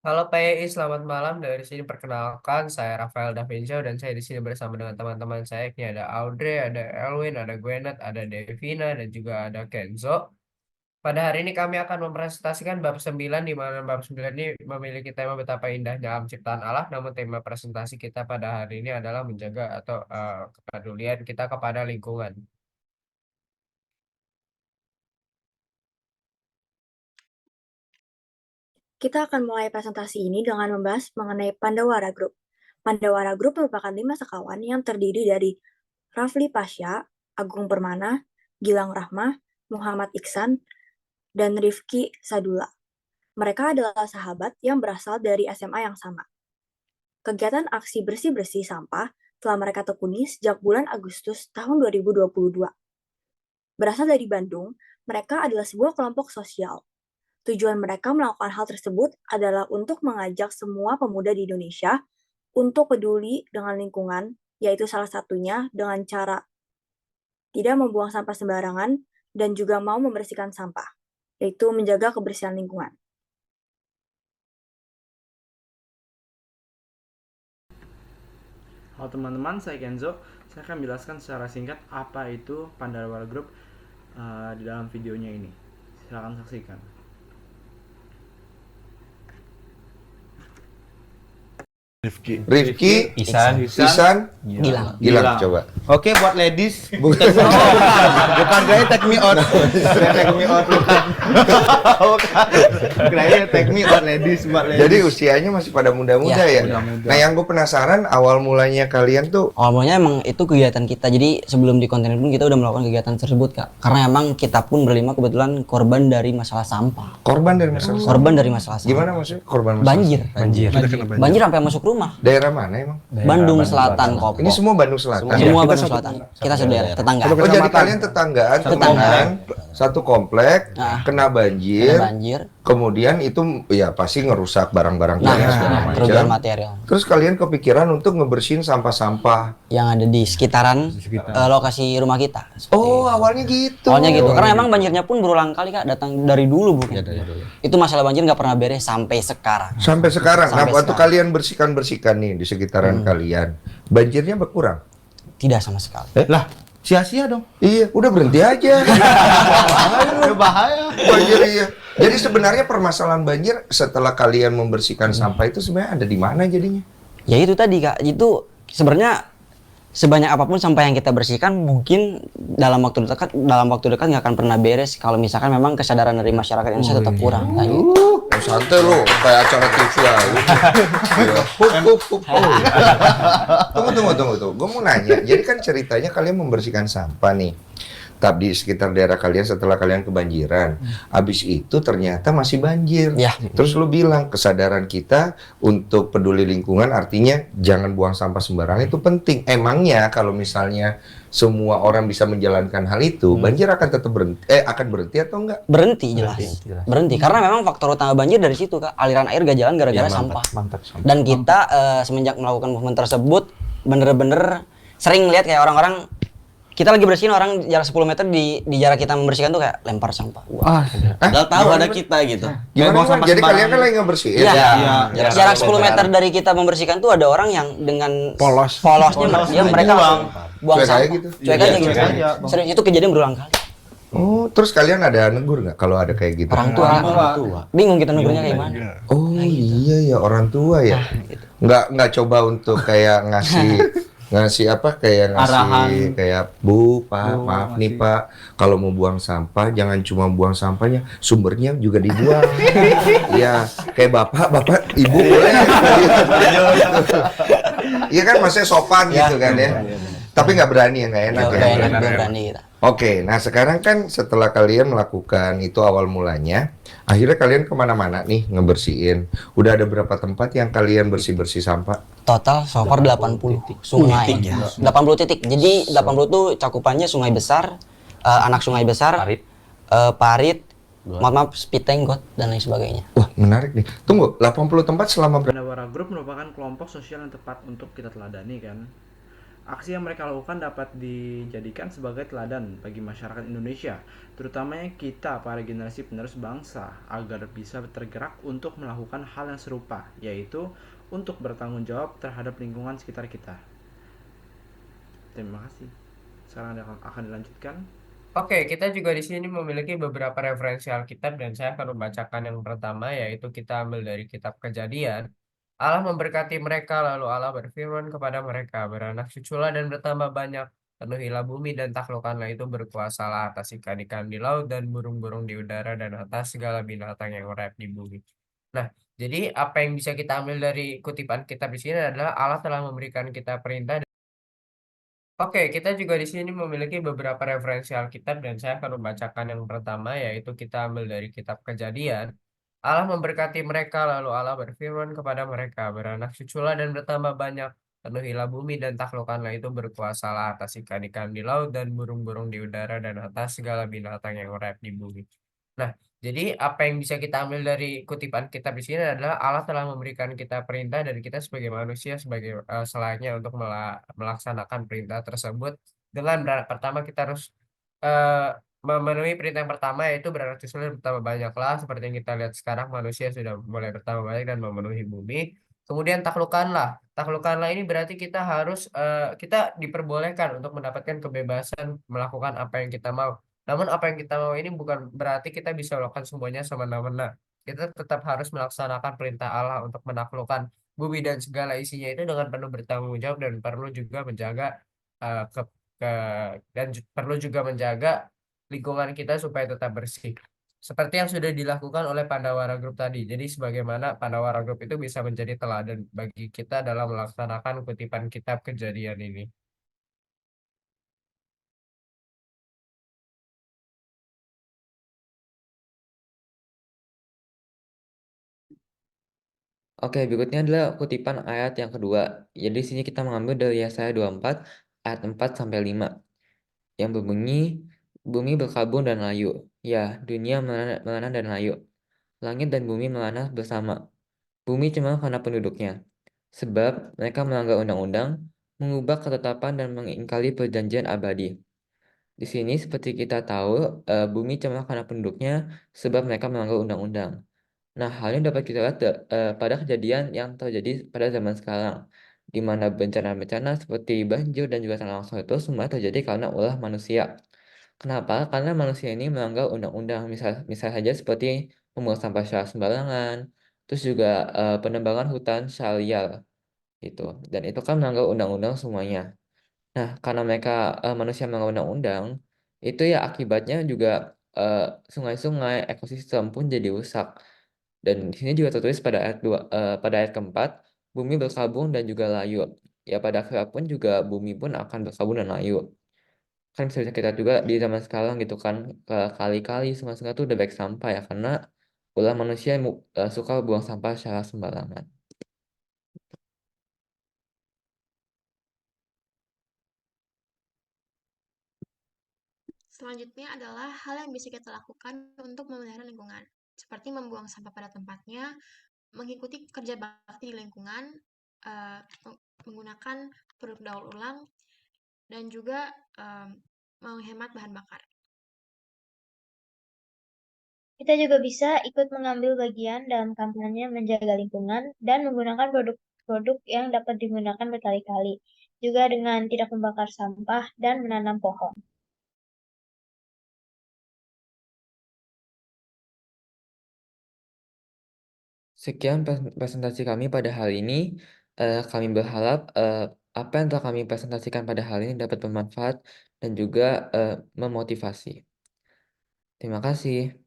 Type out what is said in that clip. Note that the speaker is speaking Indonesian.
Halo PI, selamat malam. Dari sini perkenalkan, saya Rafael Davinco dan saya di sini bersama dengan teman-teman saya. Ini ada Audrey, ada Elwin, ada Gwenet, ada Devina, dan juga ada Kenzo. Pada hari ini kami akan mempresentasikan bab 9, di mana bab 9 ini memiliki tema betapa indahnya alam ciptaan Allah. Namun tema presentasi kita pada hari ini adalah menjaga atau kepedulian kita kepada lingkungan. Kita akan mulai presentasi ini dengan membahas mengenai Pandawara Group. Pandawara Group merupakan 5 sekawan yang terdiri dari Rafli Pasha, Agung Permana, Gilang Rahmah, Muhammad Iksan, dan Rifki Sadula. Mereka adalah sahabat yang berasal dari SMA yang sama. Kegiatan aksi bersih-bersih sampah telah mereka tekuni sejak bulan Agustus tahun 2022. Berasal dari Bandung, mereka adalah sebuah kelompok sosial. Tujuan mereka melakukan hal tersebut adalah untuk mengajak semua pemuda di Indonesia untuk peduli dengan lingkungan, yaitu salah satunya dengan cara tidak membuang sampah sembarangan dan juga mau membersihkan sampah, yaitu menjaga kebersihan lingkungan. Halo teman-teman, saya Kenzo. Saya akan menjelaskan secara singkat apa itu Pandawara Group di dalam videonya ini. Silakan saksikan. Rifki, Isan, Gilang. Gilang, coba. Oke, buat ladies. Bukan, Bukan gaya take me out. Take me out bukan. Gaya take me out ladies buat ladies. Jadi usianya masih pada muda-muda ya. muda-muda. Nah, yang gue penasaran awal mulanya kalian tuh Awalnya emang itu kegiatan kita, jadi sebelum di konten pun kita udah melakukan kegiatan tersebut kak. Karena emang kita pun berlima kebetulan korban dari masalah sampah. korban dari masalah. Korban dari masalah sampah. Gimana maksudnya korban masalah? Banjir. Banjir sampai masuk rumah. Daerah mana emang? Bandung Selatan kok. Ini semua Bandung Selatan. Semua Kita Bandung satu- Selatan. Kita saudara, tetangga. Oh, jadi kalian tetanggaan, temenan, satu komplek, Nah. kena banjir, Ada banjir. kemudian itu ya pasti ngerusak barang-barang Nah, kalian segala macam. kerugian material Terus kalian kepikiran untuk ngebersihin sampah-sampah. yang ada di sekitaran lokasi rumah kita. Oh, awalnya gitu. Awalnya gitu, karena emang banjirnya pun berulang kali kak, datang dari dulu bukan? Itu masalah banjir nggak pernah beres sampai sekarang. Sampai sekarang. Nah, Sampai waktu sekarang. kalian bersihkan nih di sekitaran kalian, banjirnya berkurang? Tidak sama sekali. Lah, sia-sia dong. Iya, udah berhenti aja. Bahaya. Banjir iya. Jadi sebenarnya permasalahan banjir setelah kalian membersihkan sampah itu sebenarnya ada di mana jadinya? Ya itu tadi kak, itu sebenarnya sebanyak apapun sampah yang kita bersihkan mungkin dalam waktu dekat nggak akan pernah beres kalau misalkan memang kesadaran dari masyarakat Indonesia tetap kurang. Nah, gitu. Santai lo, kayak acara TV aja. Iya. Hup. Tunggu. Gue mau nanya, jadi kan ceritanya kalian membersihkan sampah nih. Tapi di sekitar daerah kalian setelah kalian kebanjiran, habis itu ternyata masih banjir. Ya. Terus lu bilang kesadaran kita untuk peduli lingkungan artinya jangan buang sampah sembarangan itu penting. Emangnya kalau misalnya semua orang bisa menjalankan hal itu, banjir akan tetap akan berhenti atau enggak? Berhenti jelas. Berhenti karena memang faktor utama banjir dari situ kak, aliran air gak jalan gara-gara sampah. Dan kita semenjak melakukan movement tersebut bener-bener sering lihat kayak orang-orang kita lagi bersihin orang jarak 10 meter di jarak kita membersihkan tuh kayak lempar sampah. Wah. Gak tahu ada kita gitu. Gimana? Jadi kalian kan lagi ngebersihin. Iya. Iya. Jarak 10 meter dari kita membersihkan tuh ada orang yang dengan polosnya dia mereka buang Cuek sampah. aja gitu. Cuek aja gitu. cuek aja. Sering itu kejadian berulang kali. Oh, terus kalian ada negur nggak kalau ada kayak gitu? Orang tua. Bingung kita negurnya kayak gimana. Oh iya ya orang tua ya. Nggak coba untuk kayak ngasih apa kayak ngasih Arahan. kayak Bu, Pak, maaf nih Pak, kalau mau buang sampah jangan cuma buang sampahnya, sumbernya juga dibuang. Iya, kayak Bapak, Ibu boleh. Iya kan maksudnya sopan gitu kan ya. Tapi nggak berani ya, nggak enak ya. Gak enak, gak berani kita. Oke, nah sekarang kan setelah kalian melakukan itu awal mulanya, akhirnya kalian kemana-mana nih ngebersihin. Udah ada berapa tempat yang kalian bersih-bersih sampah? Total so far 80 sungai. 80 titik. Jadi 80 tuh cakupannya sungai besar, anak sungai besar, parit, maaf, Spiteng, Got, dan lain sebagainya. Wah, menarik nih. Tunggu, 80 tempat selama berapa? Pandawara Group merupakan kelompok sosial yang tepat untuk kita teladani kan. Aksi yang mereka lakukan dapat dijadikan sebagai teladan bagi masyarakat Indonesia, terutamanya kita para generasi penerus bangsa, agar bisa tergerak untuk melakukan hal yang serupa, yaitu untuk bertanggung jawab terhadap lingkungan sekitar kita. Terima kasih. Sekarang akan dilanjutkan. Oke, kita juga di sini memiliki beberapa referensi Alkitab dan saya akan membacakan yang pertama yaitu kita ambil dari kitab Kejadian. Allah memberkati mereka lalu Allah berfirman kepada mereka, beranak cuculah dan bertambah banyak, penuhilah bumi dan taklukkanlah itu berkuasalah atas ikan-ikan di laut dan burung-burung di udara dan atas segala binatang yang merayap di bumi. Nah, jadi apa yang bisa kita ambil dari kutipan kitab di sini adalah Allah telah memberikan kita perintah. Oke, kita juga di sini memiliki beberapa referensi Alkitab dan saya akan membacakan yang pertama yaitu kita ambil dari kitab Kejadian. Allah memberkati mereka lalu Allah berfirman kepada mereka, beranak cuculah dan bertambah banyak, penuhilah bumi dan taklukkanlah itu berkuasalah atas ikan-ikan di laut dan burung-burung di udara dan atas segala binatang yang merayap di bumi. Nah, jadi apa yang bisa kita ambil dari kutipan kitab di sini adalah Allah telah memberikan kita perintah dan kita sebagai manusia sebagai selayaknya untuk melaksanakan perintah tersebut dengan pertama kita harus eh, memenuhi perintah yang pertama yaitu beranak cucu dan bertambah banyaklah seperti yang kita lihat sekarang manusia sudah mulai bertambah banyak dan memenuhi bumi. Kemudian taklukkanlah. Taklukkanlah ini berarti kita harus kita diperbolehkan untuk mendapatkan kebebasan melakukan apa yang kita mau. Namun apa yang kita mau ini bukan berarti kita bisa melakukan semuanya semena-mena. Kita tetap harus melaksanakan perintah Allah untuk menaklukkan bumi dan segala isinya itu dengan penuh bertanggung jawab dan perlu juga menjaga eh, ke, perlu juga menjaga lingkungan kita supaya tetap bersih. Seperti yang sudah dilakukan oleh Pandawara Group tadi. Jadi sebagaimana Pandawara Group itu bisa menjadi teladan bagi kita dalam melaksanakan kutipan kitab Kejadian ini. Oke, berikutnya adalah kutipan ayat yang kedua. Jadi di sini kita mengambil dari Yesaya 24 ayat 4 sampai 5 yang berbunyi, bumi berkabung dan layu. Ya, dunia melana, melana dan layu. Langit dan bumi melana bersama. Bumi cuma karena penduduknya. Sebab mereka melanggar undang-undang, mengubah ketetapan dan mengingkari perjanjian abadi. Di sini seperti kita tahu, bumi cuma karena penduduknya sebab mereka melanggar undang-undang. Nah, hal ini dapat kita lihat pada kejadian yang terjadi pada zaman sekarang, di mana bencana-bencana seperti banjir dan juga tanah longsor itu semua terjadi karena ulah manusia. Kenapa? Karena manusia ini melanggar undang-undang, misal saja seperti membuang sampah secara sembarangan, terus juga penebangan hutan secara liar, gitu. Dan itu kan melanggar undang-undang semuanya. Nah, karena mereka manusia melanggar undang-undang, itu ya akibatnya juga eh, sungai-sungai, ekosistem pun jadi rusak. Dan di sini juga tertulis pada ayat 2, pada ayat keempat, bumi berkabung dan juga layu. Ya pada akhirnya pun juga bumi pun akan berkabung dan layu. Kan bisa kita juga di zaman sekarang gitu kan, kali-kali sungai-sungai itu udah baik sampah ya, karena ulah manusia yang suka buang sampah secara sembarangan. Selanjutnya adalah hal yang bisa kita lakukan untuk memelihara lingkungan, seperti membuang sampah pada tempatnya, mengikuti kerja bakti di lingkungan, eh, menggunakan produk daur ulang, dan juga menghemat bahan bakar. Kita juga bisa ikut mengambil bagian dalam kampanye menjaga lingkungan dan menggunakan produk-produk yang dapat digunakan berkali-kali, juga dengan tidak membakar sampah dan menanam pohon. Sekian presentasi kami pada hari ini. Kami berharap apa yang telah kami presentasikan pada hari ini dapat bermanfaat dan juga memotivasi. Terima kasih.